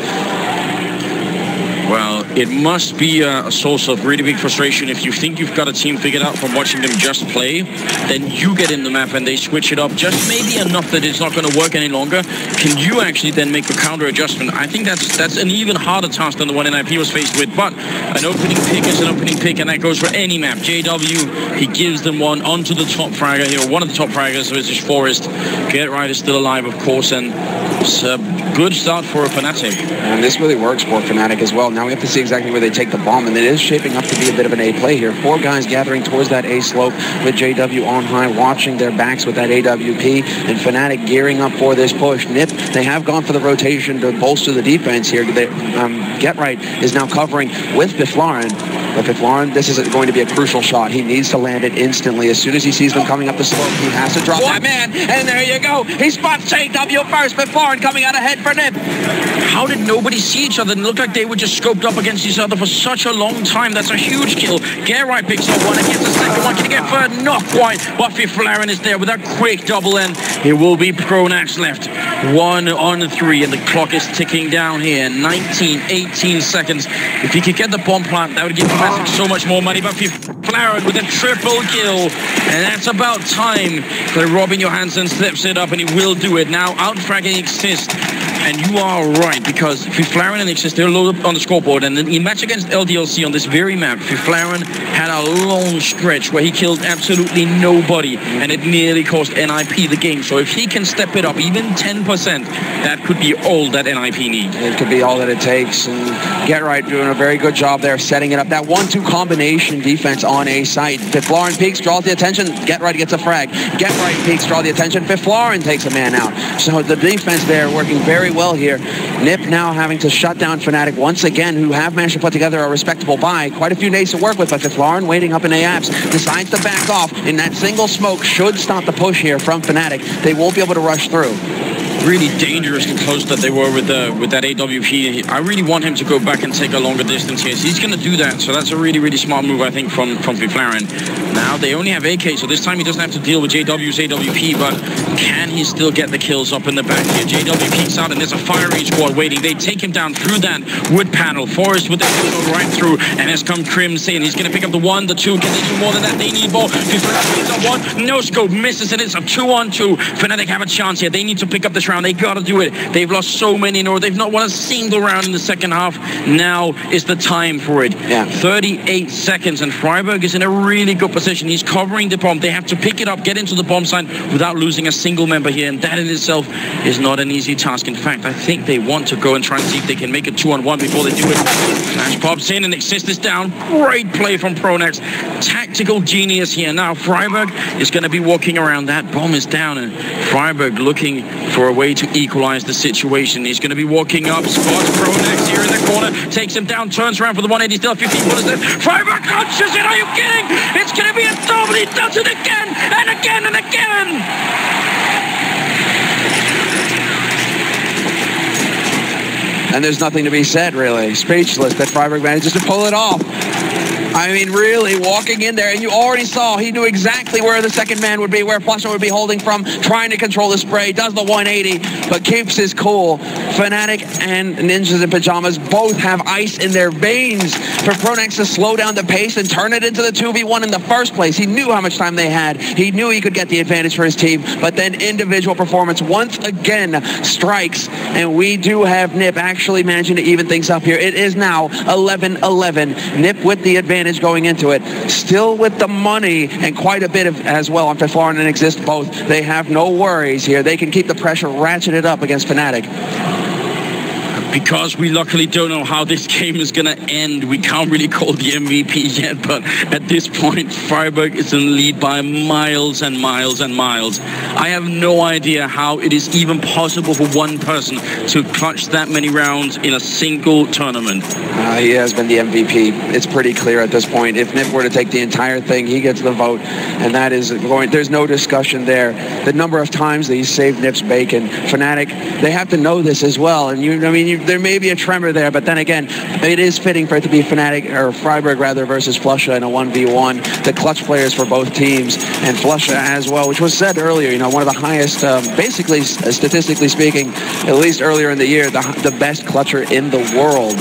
Well, it must be a source of really big frustration if you think you've got a team figured out from watching them just play, then you get in the map and they switch it up just maybe enough that it's not going to work any longer. Can you actually then make a counter adjustment? I think that's an even harder task than the one NIP was faced with, but an opening pick is an opening pick, and that goes for any map. JW, he gives them one onto the top fragger here, one of the top fraggers, so it's just Forest. Get Right is still alive, of course, and it's a good start for a Fnatic. And this really works for Fnatic as well. Now we have to see exactly where they take the bomb, and it is shaping up to be a bit of an A play here. 4 guys gathering towards that A slope with JW on high, watching their backs with that AWP, and Fnatic gearing up for this push. NIP, they have gone for the rotation to bolster the defense here. Get Right is now covering with Fiflarin. But Fiflarin, this is going to be a crucial shot. He needs to land it instantly. As soon as he sees them coming up the slope, he has to drop that man. And there you go. He spots JW first. Fiflarin coming out ahead for NIP. How did nobody see each other? It looked like they were just scoped up against each other for such a long time. That's a huge kill. Get Right picks up one and gets a second one. Can he get third? Not quite. But Fiflarin is there with a quick double end. It will be Pronax left. 1 on 3, and the clock is ticking down here. 19, 18 seconds. If he could get the bomb plant, that would give Fnatic so much more money. But Fiflarin with a triple kill, and that's about time. So Robin Johansson steps it up, and he will do it. Now out-fragging Exist. And you are right, because Fiflarin and Exist, they're low up on the scoreboard. And in match against LDLC on this very map, Fiflarin had a long stretch where he killed absolutely nobody, and it nearly cost NIP the game. So if he can step it up even 10%, that could be all that NIP needs. It could be all that it takes. And Get Right doing a very good job there, setting it up. That 1-2 combination defense on A site. Fiflarin peeks, draws the attention. Get Right gets a frag. Get Right peeks, draw the attention. Fiflarin takes a man out. So the defense there working very well here. NIP now having to shut down Fnatic once again, who have managed to put together a respectable buy. Quite a few nades to work with, but Fiflarin waiting up in AAPS decides to back off, and that single smoke should stop the push here from Fnatic. They won't be able to rush through. Really dangerously close that they were with that AWP. I really want him to go back and take a longer distance here. So he's going to do that. So that's a really, really smart move, I think, from Fiflarin. Now they only have AK, so this time he doesn't have to deal with JW's AWP, but can he still get the kills up in the back here? JW peeks out, and there's a firing squad waiting. They take him down through that wood panel. Forest with the pistol right through, and has come Crims in. He's going to pick up the 1, the 2. Can they do more than that? They need more. Fiflarin picks up 1. No scope, misses, and it's a 2-on-2. Fnatic have a chance here. They need to pick up this round. round. They got to do it. They've lost so many in a row. They've not won a single round in the second half. Now is the time for it. Yeah. 38 seconds, and Freiburg is in a really good position. He's covering the bomb. They have to pick it up, get into the bomb site without losing a single member here, and that in itself is not an easy task. In fact, I think they want to go and try and see if they can make it 2-on-1 before they do it. Flash pops in and Exist is down. Great play from Pronax. Tactical genius here. Now Freiburg is going to be walking around. That bomb is down, and Freiburg looking for a way to equalize the situation. He's going to be walking up, spots Pronax here in the corner, takes him down, turns around for the 180, still 15 bullets left. Freiburg crunches it. Are you kidding? It's going to be a double. He does it again and again and again. And there's nothing to be said, really. Speechless that Freiburg manages to pull it off. I mean, really, walking in there, and you already saw he knew exactly where the second man would be, where Flusha would be holding from, trying to control the spray, does the 180, but keeps his cool. Fnatic and Ninjas in Pajamas both have ice in their veins for Pronax to slow down the pace and turn it into the 2v1 in the first place. He knew how much time they had. He knew he could get the advantage for his team, but then individual performance once again strikes, and we do have Nip actually managing to even things up here. It is now 11-11. Nip with the advantage going into it, still with the money and quite a bit of as well on Fiflaurin and Exist both. They have no worries here. They can keep the pressure ratcheted up against Fnatic. Because we luckily don't know how this game is going to end, we can't really call the MVP yet, but at this point, Freiburg is in lead by miles and miles and miles. I have no idea how it is even possible for one person to clutch that many rounds in a single tournament. He has been the MVP. It's pretty clear at this point. If Nip were to take the entire thing, he gets the vote, and that is going, there's no discussion there. The number of times that he's saved Nip's bacon. Fnatic, they have to know this as well, and there may be a tremor there, but then again, it is fitting for it to be Fnatic, or Freiburg rather, versus Flusha in a 1v1. The clutch players for both teams, and Flusha as well, which was said earlier, you know, one of the highest, basically, statistically speaking, at least earlier in the year, the best clutcher in the world.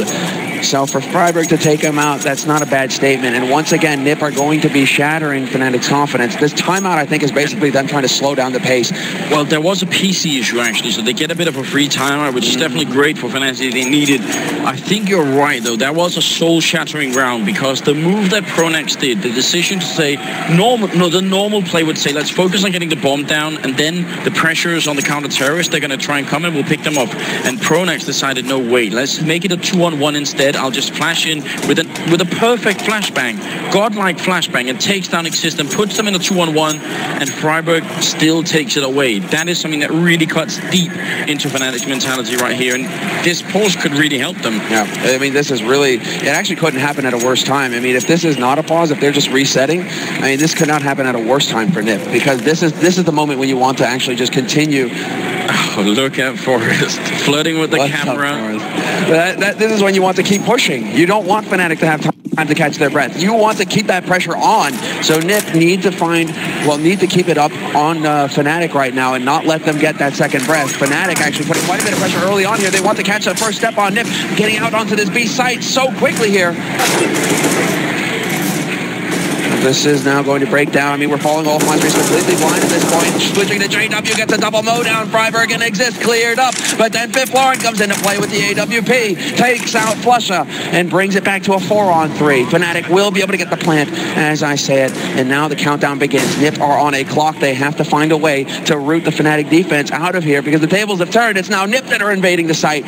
So for Freiburg to take him out, that's not a bad statement. And once again, Nip are going to be shattering Fnatic's confidence. This timeout, I think, is basically them trying to slow down the pace. Well, there was a PC issue, actually, so they get a bit of a free timeout, which is definitely great for Fnatic. They needed. I think you're right, though. That was a soul-shattering round, because the move that Pronax did, the decision to say, the normal play would say, let's focus on getting the bomb down, and then the pressure is on the counter-terrorists. They're going to try and come and we'll pick them up. And Pronax decided, no, wait, let's make it a 2-on-1 instead. I'll just flash in with a perfect flashbang, godlike flashbang, and takes down Exist and puts them in a 2-on-1, and Freiburg still takes it away. That is something that really cuts deep into Fnatic's mentality right here, and this pause could really help them. Yeah, I mean, this is really, it actually couldn't happen at a worse time. I mean, if this is not a pause, if they're just resetting, I mean, this could not happen at a worse time for Nip, because this is the moment when you want to actually just continue. Oh, look at Forrest flirting with the camera. This is when you want to keep pushing. You don't want Fnatic to have time to catch their breath. You want to keep that pressure on. So Nip need to keep it up on Fnatic right now and not let them get that second breath. Fnatic actually putting quite a bit of pressure early on here. They want to catch the first step on Nip, getting out onto this B site so quickly here. This is now going to break down. I mean, we're falling off monsters completely blind at this point. Switching to JW gets a double mow down. Freiburg and Exist cleared up. But then Fiflaurin comes into play with the AWP. Takes out Flusha and brings it back to a 4-on-3. Fnatic will be able to get the plant, as I said. And now the countdown begins. Nip are on a clock. They have to find a way to root the Fnatic defense out of here, because the tables have turned. It's now Nip that are invading the site.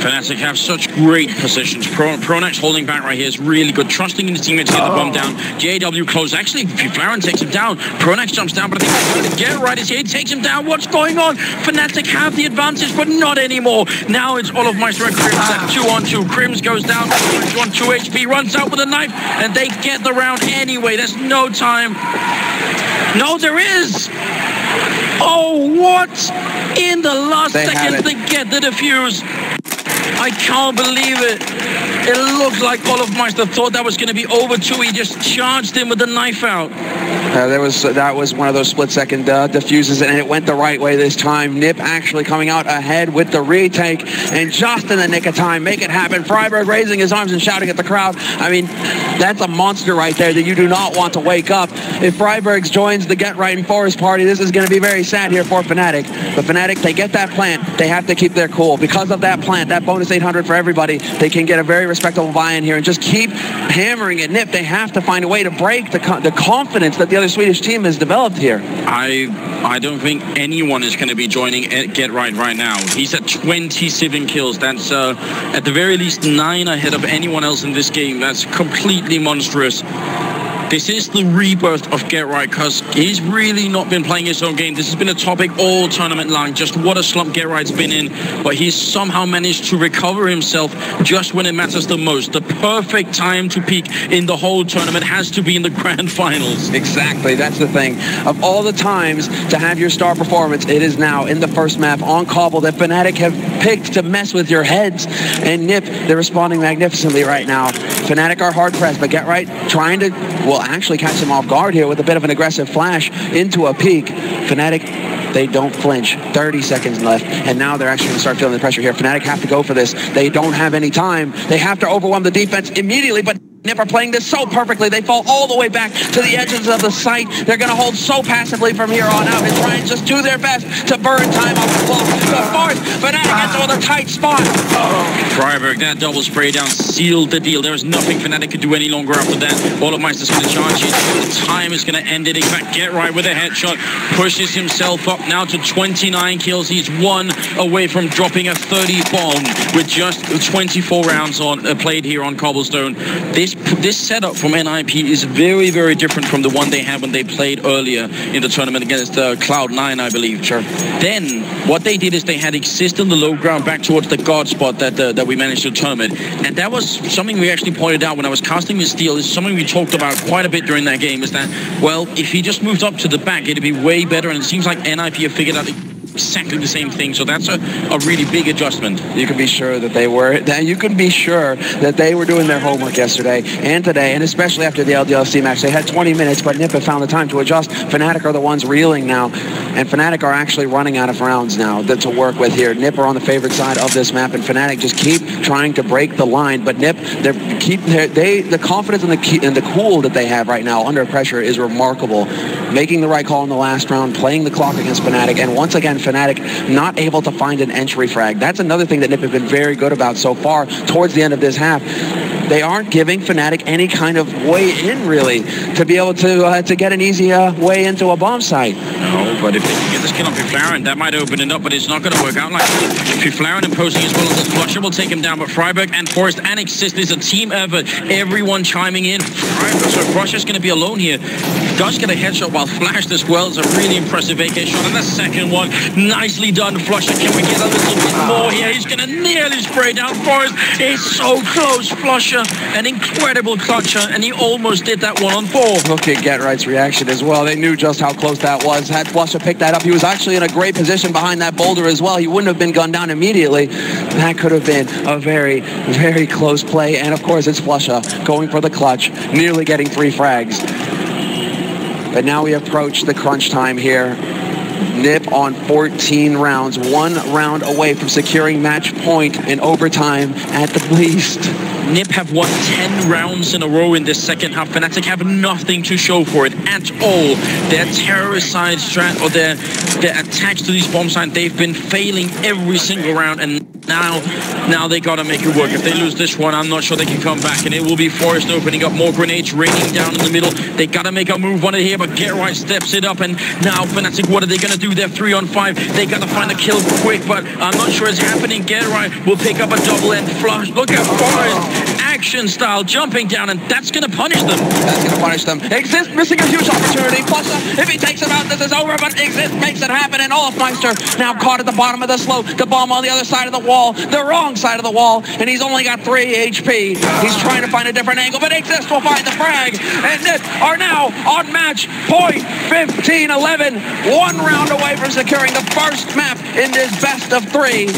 Fnatic have such great positions. Pronax holding back right here is really good. Trusting in his teammates to get the bomb down. JW close. Actually, Fiflaurin takes him down. Pronax jumps down, but I think he's going to get right as he takes him down. What's going on? Fnatic have the advantage, but not anymore. Now it's all of Meister and Crims at 2-on-2. Crims goes down, 1 2 HP, runs out with a knife, and they get the round anyway. There's no time. No, there is. Oh, what? In the last second, they get the defuse. I can't believe it. It looked like Olofmeister thought that was going to be over too. He just charged him with the knife out. That was one of those split-second diffuses, and it went the right way this time. Nip actually coming out ahead with the retake, and just in the nick of time, make it happen. Freiberg raising his arms and shouting at the crowd. I mean, that's a monster right there that you do not want to wake up. If Freiberg joins the Get Right in Forest party, this is going to be very sad here for Fnatic. But Fnatic, they get that plant. They have to keep their cool. Because of that plant, that bonus 800 for everybody, they can get a very respectable buy-in here and just keep hammering at Nip. They have to find a way to break the confidence that the other Swedish team has developed here. I don't think anyone is going to be joining Get Right right now. He's at 27 kills. That's at the very least 9 ahead of anyone else in this game. That's completely monstrous. This is the rebirth of Get Right, because he's really not been playing his own game. This has been a topic all tournament long, just what a slump Get Right's been in. But he's somehow managed to recover himself just when it matters the most. The perfect time to peak in the whole tournament has to be in the grand finals. Exactly, that's the thing. Of all the times to have your star performance, it is now in the first map on Cobble that Fnatic have picked to mess with your heads. And Nip, they're responding magnificently right now. Fnatic are hard pressed, but Get Right trying to, well, actually catch him off guard here with a bit of an aggressive flash into a peak. Fnatic, they don't flinch. 30 seconds left, and now they're actually going to start feeling the pressure here. Fnatic have to go for this. They don't have any time. They have to overwhelm the defense immediately, but Nip are playing this so perfectly. They fall all the way back to the edges of the site. They're going to hold so passively from here on out and try and just do their best to burn time off the clock. The fourth, Fnatic gets with a tight spot. Freiberg, that double spray down sealed the deal. There was nothing Fnatic could do any longer after that. Olofmeister's going to charge it. The time is going to end it. In fact, Get Right with a headshot pushes himself up now to 29 kills. He's 1 away from dropping a 30 bomb with just 24 rounds played here on Cobblestone. This setup from NIP is very, very different from the one they had when they played earlier in the tournament against Cloud9, I believe. Sure. Then what they did is they had Exist in the low ground back towards the guard spot that we managed to tournament, and that was something we actually pointed out when I was casting this deal. It's something we talked about quite a bit during that game. Is that, well, if he just moved up to the back, it'd be way better. And it seems like NIP have figured out exactly the same thing, so that's a really big adjustment. You can be sure that they were. You can be sure that they were doing their homework yesterday and today, and especially after the LDLC match. They had 20 minutes, but Nip have found the time to adjust. Fnatic are the ones reeling now, and Fnatic are actually running out of rounds now to work with here. Nip are on the favorite side of this map, and Fnatic just keep trying to break the line. But Nip, the confidence and the cool that they have right now under pressure is remarkable. Making the right call in the last round, playing the clock against Fnatic, and once again, Fnatic not able to find an entry frag. That's another thing that Nip have been very good about so far towards the end of this half. They aren't giving Fnatic any kind of way in, really, to be able to get an easy way into a bomb site. No, but if they can get this kill on Pyjamas, that might open it up, but it's not going to work out like that. Pyjamas imposing as well as this Flusher will take him down, but Freiberg and Forrest and Exist is a team effort. Everyone chiming in. So Flusher's going to be alone here. Does get a headshot while flashed as well. It's a really impressive AK shot, and the second one, nicely done, Flusher. Can we get a little bit more here? He's going to nearly spray down Forrest. It's so close, Flusher. An incredible clutcher, and he almost did that 1-on-4. Look at Get Right's reaction as well. They knew just how close that was. Had Flusher picked that up, he was actually in a great position behind that boulder as well. He wouldn't have been gunned down immediately. That could have been a very, very close play. And of course, it's Flusher going for the clutch, nearly getting 3 frags. But now we approach the crunch time here. Nip on 14 rounds, 1 round away from securing match point in overtime at the least. Nip have won 10 rounds in a row in this second half. Fnatic have nothing to show for it at all. Their terrorist side strat, or their attacks to these bomb sites, they've been failing every single round, and now they gotta make it work. If they lose this one, I'm not sure they can come back, and it will be Forrest opening up more grenades, raining down in the middle. They gotta make a move on it here, but Get Right steps it up, and now Fnatic, what are they gonna do? They're 3-on-5. They gotta find a kill quick, but I'm not sure it's happening. Get Right will pick up a double-end flush. Look at Forrest, action style, jumping down, and that's gonna punish them. That's gonna punish them. Exist missing a huge opportunity. Plus, if he takes him out, this is over, but Exist makes it happen, and Olofmeister now caught at the bottom of the slope. The bomb on the other side of the wall, the wrong side of the wall, and he's only got 3 HP. He's trying to find a different angle, but Exist will find the frag, and Nip are now on match point 15-11, 1 round away from securing the first map in this best of 3.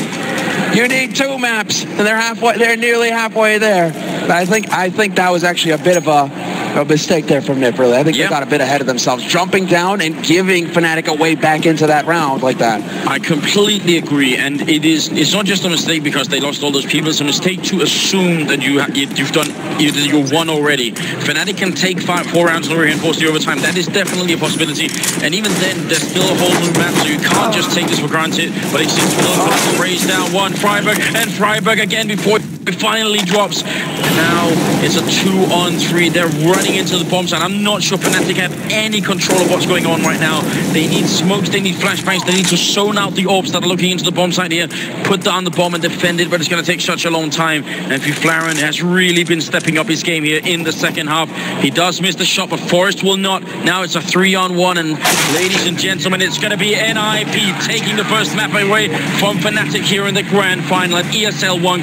You need 2 maps, and they're nearly halfway there. But I think that was actually a bit of a mistake there from Nip, really. I think they got a bit ahead of themselves, jumping down and giving Fnatic a way back into that round like that. I completely agree, and it's not just a mistake because they lost all those people. It's a mistake to assume that you've won already. Fnatic can take 4 rounds over here and force the overtime. That is definitely a possibility. And even then, there's still a whole new map, so you can't just take this for granted. But it seems to raise down one. Freiburg and Freiburg again before it finally drops. And now it's a 2-on-3. They're running into the bomb site. I'm not sure Fnatic have any control of what's going on right now. They need smokes, they need flashbangs, they need to zone out the orbs that are looking into the bomb site here, put down the bomb and defend it, but it's going to take such a long time. And Flaren has really been stepping up his game here in the second half. He does miss the shot, but Forrest will not. Now it's a 3-on-1, and ladies and gentlemen, it's going to be NIP taking the first map away from Fnatic here in the grand final at ESL 1.